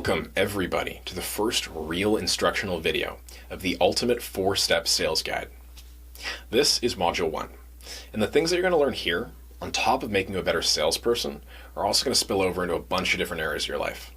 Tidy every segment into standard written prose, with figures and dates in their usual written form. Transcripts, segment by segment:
Welcome, everybody, to the first real instructional video of the Ultimate 4-Step Sales Guide. This is Module 1, and the things that you're going to learn here, on top of making you a better salesperson, are also going to spill over into a bunch of different areas of your life.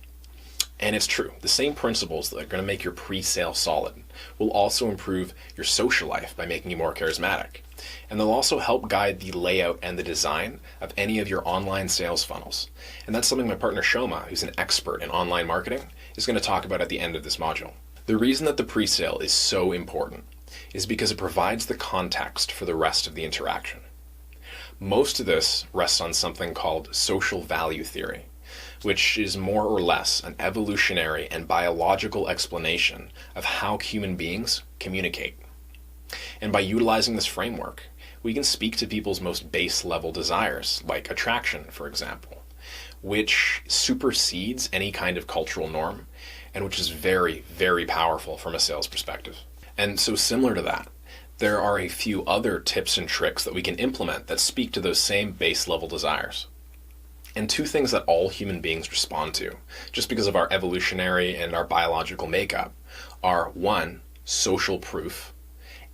And it's true, the same principles that are going to make your pre-sale solid will also improve your social life by making you more charismatic. And they'll also help guide the layout and the design of any of your online sales funnels. And that's something my partner Shoma, who's an expert in online marketing, is going to talk about at the end of this module. The reason that the pre-sale is so important is because it provides the context for the rest of the interaction. Most of this rests on something called social value theory, which is more or less an evolutionary and biological explanation of how human beings communicate. And by utilizing this framework, we can speak to people's most base level desires, like attraction, for example, which supersedes any kind of cultural norm, and which is very, very powerful from a sales perspective. And so similar to that, there are a few other tips and tricks that we can implement that speak to those same base level desires. And two things that all human beings respond to, just because of our evolutionary and our biological makeup, are 1, social proof,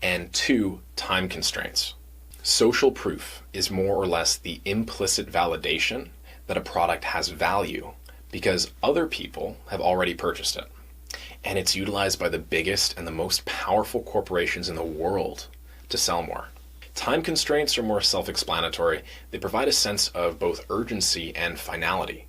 and 2, time constraints. Social proof is more or less the implicit validation that a product has value because other people have already purchased it. And it's utilized by the biggest and the most powerful corporations in the world to sell more. Time constraints are more self-explanatory. They provide a sense of both urgency and finality.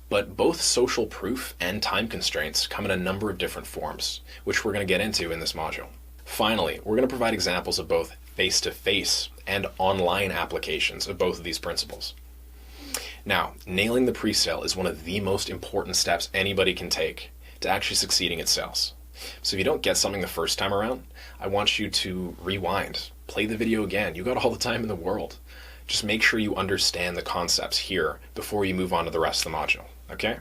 But both social proof and time constraints come in a number of different forms, which we're going to get into in this module. Finally, we're going to provide examples of both face-to-face and online applications of both of these principles. Now, nailing the pre-sale is one of the most important steps anybody can take to actually succeeding at sales. So if you don't get something the first time around, I want you to rewind, play the video again. You got all the time in the world. Just make sure you understand the concepts here before you move on to the rest of the module, okay?